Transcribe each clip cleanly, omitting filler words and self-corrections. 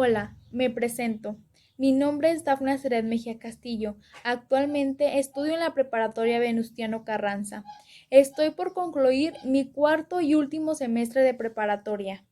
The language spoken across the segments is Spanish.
Hola, me presento. Mi nombre es Dafna Ceret Mejía Castillo. Actualmente estudio en la preparatoria Venustiano Carranza. Estoy por concluir mi cuarto y último semestre de preparatoria.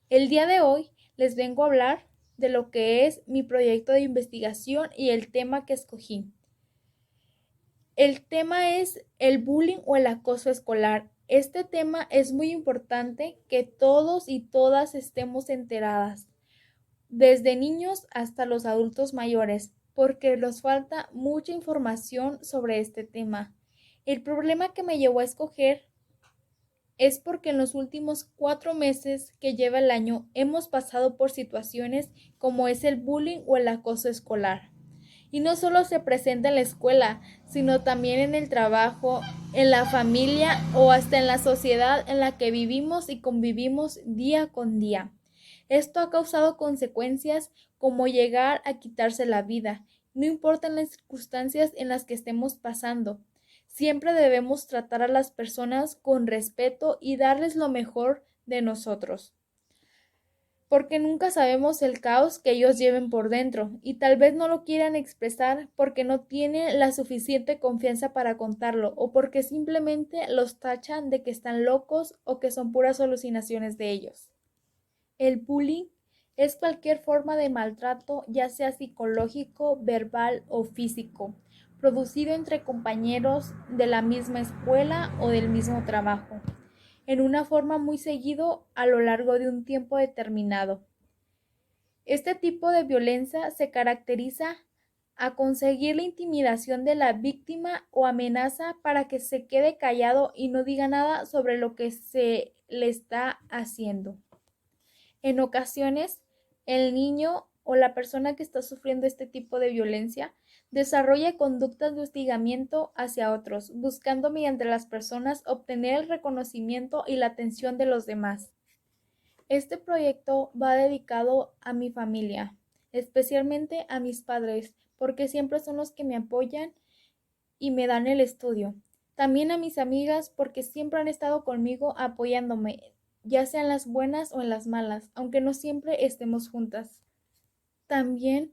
El día de hoy les vengo a hablar de lo que es mi proyecto de investigación y el tema que escogí. El tema es el bullying o el acoso escolar. Este tema es muy importante que todos y todas estemos enteradas, desde niños hasta los adultos mayores, porque nos falta mucha información sobre este tema. El problema que me llevó a escoger es porque en los últimos 4 meses que lleva el año hemos pasado por situaciones como es el bullying o el acoso escolar. Y no solo se presenta en la escuela, sino también en el trabajo, en la familia o hasta en la sociedad en la que vivimos y convivimos día con día. Esto ha causado consecuencias como llegar a quitarse la vida, no importan las circunstancias en las que estemos pasando. Siempre debemos tratar a las personas con respeto y darles lo mejor de nosotros, porque nunca sabemos el caos que ellos lleven por dentro y tal vez no lo quieran expresar porque no tienen la suficiente confianza para contarlo o porque simplemente los tachan de que están locos o que son puras alucinaciones de ellos. El bullying es cualquier forma de maltrato, ya sea psicológico, verbal o físico, producido entre compañeros de la misma escuela o del mismo trabajo, en una forma muy seguido a lo largo de un tiempo determinado. Este tipo de violencia se caracteriza a conseguir la intimidación de la víctima o amenaza para que se quede callado y no diga nada sobre lo que se le está haciendo. En ocasiones, el niño o la persona que está sufriendo este tipo de violencia desarrolla conductas de hostigamiento hacia otros, buscando mediante las personas obtener el reconocimiento y la atención de los demás. Este proyecto va dedicado a mi familia, especialmente a mis padres, porque siempre son los que me apoyan y me dan el estudio. También a mis amigas, porque siempre han estado conmigo apoyándome, ya sea en las buenas o en las malas, aunque no siempre estemos juntas. También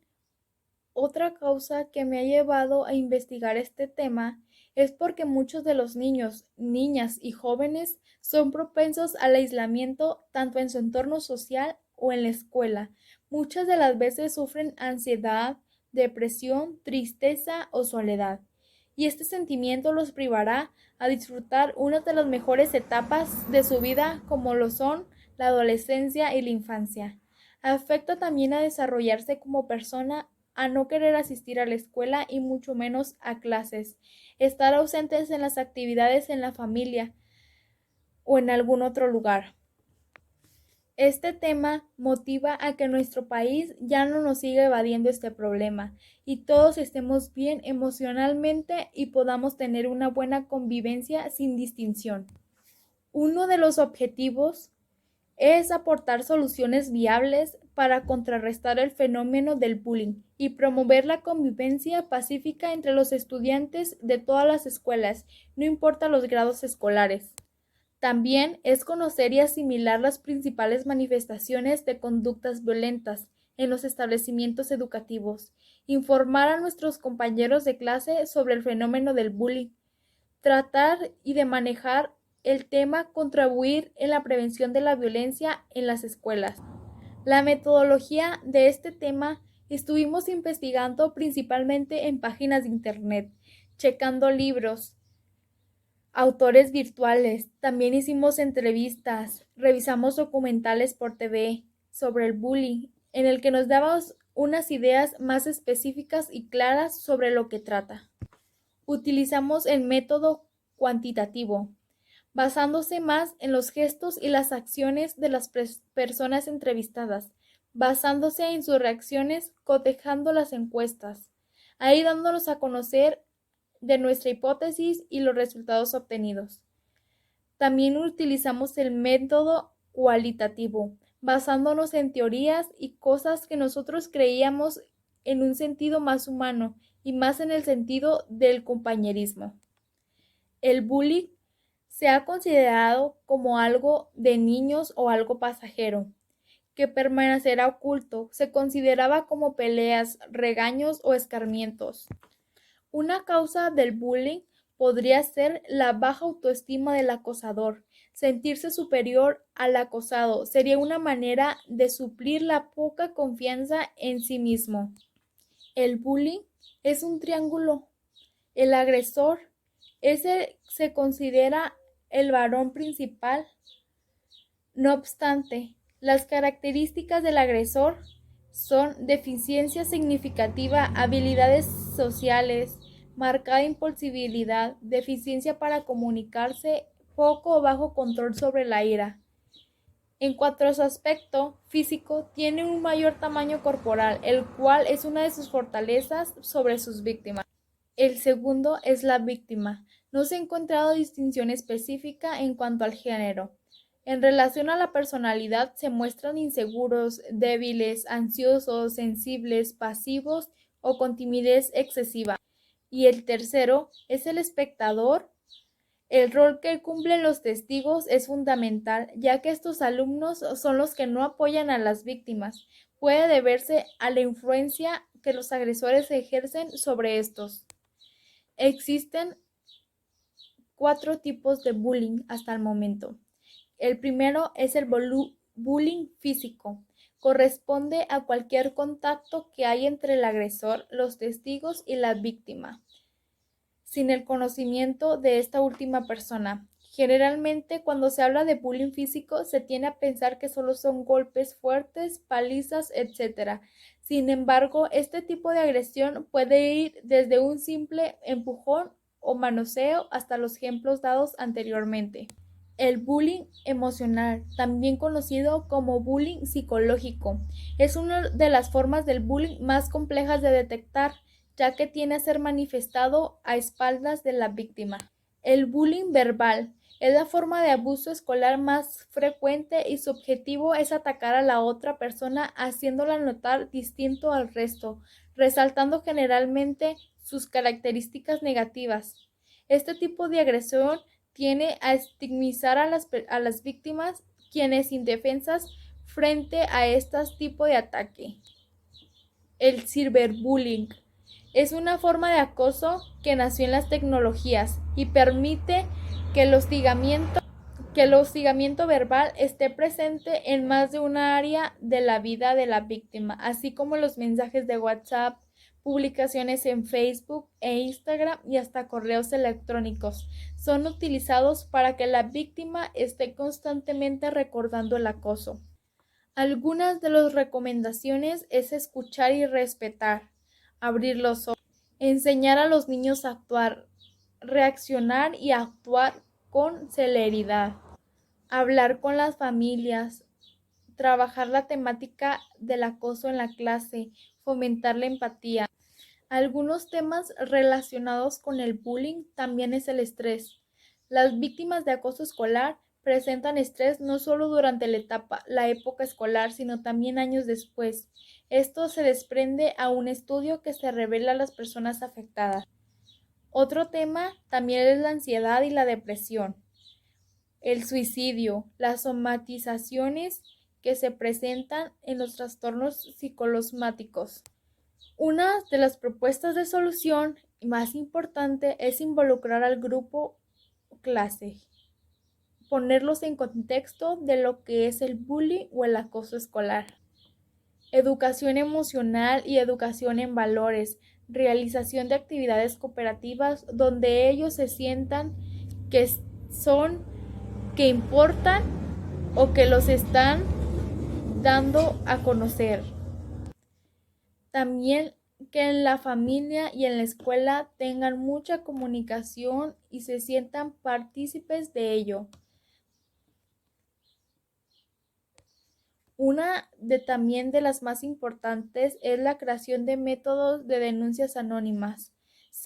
otra causa que me ha llevado a investigar este tema es porque muchos de los niños, niñas y jóvenes son propensos al aislamiento tanto en su entorno social o en la escuela. Muchas de las veces sufren ansiedad, depresión, tristeza o soledad. Y este sentimiento los privará a disfrutar una de las mejores etapas de su vida como lo son la adolescencia y la infancia. Afecta también a desarrollarse como persona, a no querer asistir a la escuela y mucho menos a clases, estar ausentes en las actividades en la familia o en algún otro lugar. Este tema motiva a que nuestro país ya no nos siga evadiendo este problema y todos estemos bien emocionalmente y podamos tener una buena convivencia sin distinción. Uno de los objetivos es aportar soluciones viables para contrarrestar el fenómeno del bullying y promover la convivencia pacífica entre los estudiantes de todas las escuelas, no importa los grados escolares. También es conocer y asimilar las principales manifestaciones de conductas violentas en los establecimientos educativos, informar a nuestros compañeros de clase sobre el fenómeno del bullying, tratar y de manejar el tema, contribuir en la prevención de la violencia en las escuelas. La metodología de este tema estuvimos investigando principalmente en páginas de internet, checando libros, autores virtuales, también hicimos entrevistas, revisamos documentales por TV sobre el bullying, en el que nos damos unas ideas más específicas y claras sobre lo que trata. Utilizamos el método cuantitativo, basándose más en los gestos y las acciones de las personas entrevistadas, basándose en sus reacciones, cotejando las encuestas, ahí dándonos a conocer de nuestra hipótesis y los resultados obtenidos. También utilizamos el método cualitativo, basándonos en teorías y cosas que nosotros creíamos en un sentido más humano y más en el sentido del compañerismo. El bullying se ha considerado como algo de niños o algo pasajero, que permanecerá oculto. Se consideraba como peleas, regaños o escarmientos. Una causa del bullying podría ser la baja autoestima del acosador. Sentirse superior al acosado sería una manera de suplir la poca confianza en sí mismo. El bullying es un triángulo. El agresor se considera el varón principal. No obstante, las características del agresor son deficiencia significativa, habilidades sociales, marcada impulsividad, deficiencia para comunicarse, poco o bajo control sobre la ira. En cuanto a su aspecto físico, tiene un mayor tamaño corporal, el cual es una de sus fortalezas sobre sus víctimas. El segundo es la víctima. No se ha encontrado distinción específica en cuanto al género. En relación a la personalidad, se muestran inseguros, débiles, ansiosos, sensibles, pasivos o con timidez excesiva. Y el tercero es el espectador. El rol que cumplen los testigos es fundamental, ya que estos alumnos son los que no apoyan a las víctimas. Puede deberse a la influencia que los agresores ejercen sobre estos. Existen 4 tipos de bullying hasta el momento. El primero es el bullying físico. Corresponde a cualquier contacto que hay entre el agresor, los testigos y la víctima, sin el conocimiento de esta última persona. Generalmente, cuando se habla de bullying físico, se tiende a pensar que solo son golpes fuertes, palizas, etc. Sin embargo, este tipo de agresión puede ir desde un simple empujón o manoseo hasta los ejemplos dados anteriormente. El bullying emocional, también conocido como bullying psicológico, es una de las formas del bullying más complejas de detectar, ya que tiene a ser manifestado a espaldas de la víctima. El bullying verbal es la forma de abuso escolar más frecuente y su objetivo es atacar a la otra persona haciéndola notar distinto al resto, resaltando generalmente sus características negativas. Este tipo de agresión tiene a estigmatizar a las víctimas, quienes indefensas frente a este tipo de ataque. El ciberbullying es una forma de acoso que nació en las tecnologías y permite que el hostigamiento verbal esté presente en más de una área de la vida de la víctima, así como los mensajes de WhatsApp, publicaciones en Facebook e Instagram y hasta correos electrónicos. Son utilizados para que la víctima esté constantemente recordando el acoso. Algunas de las recomendaciones es escuchar y respetar, abrir los ojos, enseñar a los niños a actuar, reaccionar y actuar con celeridad, hablar con las familias, trabajar la temática del acoso en la clase, fomentar la empatía. Algunos temas relacionados con el bullying también es el estrés. Las víctimas de acoso escolar presentan estrés no solo durante la época escolar, sino también años después. Esto se desprende a un estudio que se revela a las personas afectadas. Otro tema también es la ansiedad y la depresión, el suicidio, las somatizaciones que se presentan en los trastornos psicosomáticos. Una de las propuestas de solución más importante es involucrar al grupo clase, ponerlos en contexto de lo que es el bullying o el acoso escolar. Educación emocional y educación en valores, realización de actividades cooperativas donde ellos se sientan que importan o que los están dando a conocer. También que en la familia y en la escuela tengan mucha comunicación y se sientan partícipes de ello. Una también de las más importantes es la creación de métodos de denuncias anónimas,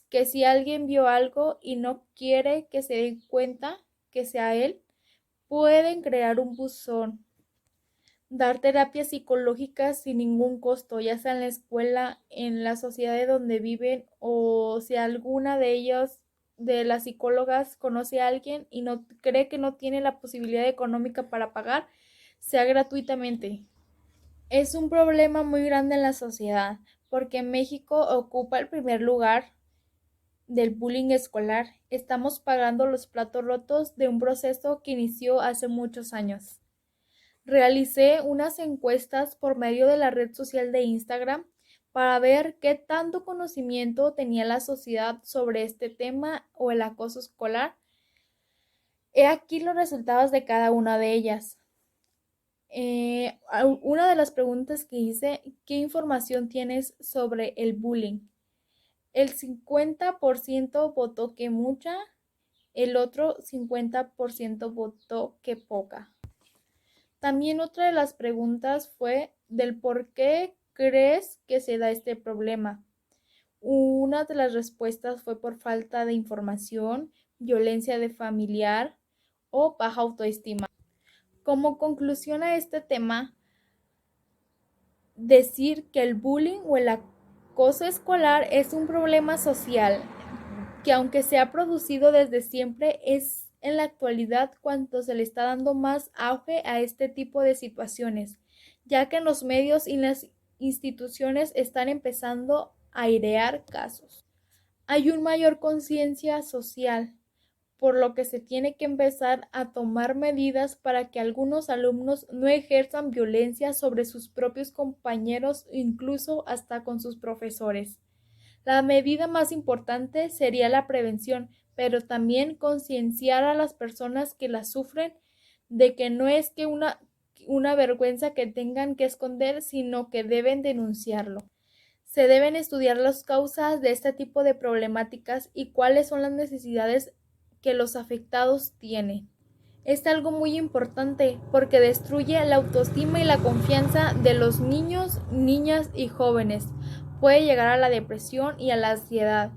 que si alguien vio algo y no quiere que se dé cuenta que sea él, pueden crear un buzón, dar terapias psicológicas sin ningún costo, ya sea en la escuela, en la sociedad de donde viven o si alguna de ellos, de las psicólogas, conoce a alguien y no cree que no tiene la posibilidad económica para pagar, sea gratuitamente. Es un problema muy grande en la sociedad, porque México ocupa el primer lugar del bullying escolar. Estamos pagando los platos rotos de un proceso que inició hace muchos años. Realicé unas encuestas por medio de la red social de Instagram para ver qué tanto conocimiento tenía la sociedad sobre este tema o el acoso escolar. He aquí los resultados de cada una de ellas. Una de las preguntas que hice, ¿qué información tienes sobre el bullying? El 50% votó que mucha, el otro 50% votó que poca. También otra de las preguntas fue del por qué crees que se da este problema. Una de las respuestas fue por falta de información, violencia de familiar o baja autoestima. Como conclusión a este tema, decir que el bullying o el acoso escolar es un problema social que aunque se ha producido desde siempre, es en la actualidad cuando se le está dando más auge a este tipo de situaciones, ya que los medios y las instituciones están empezando a airear casos. Hay una mayor conciencia social, por lo que se tiene que empezar a tomar medidas para que algunos alumnos no ejerzan violencia sobre sus propios compañeros, incluso hasta con sus profesores. La medida más importante sería la prevención, pero también concienciar a las personas que la sufren de que no es que una vergüenza que tengan que esconder, sino que deben denunciarlo. Se deben estudiar las causas de este tipo de problemáticas y cuáles son las necesidades que los afectados tienen. Es algo muy importante porque destruye la autoestima y la confianza de los niños, niñas y jóvenes. Puede llegar a la depresión y a la ansiedad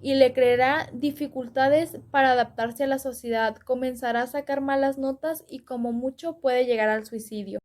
y le creará dificultades para adaptarse a la sociedad, comenzará a sacar malas notas y como mucho puede llegar al suicidio.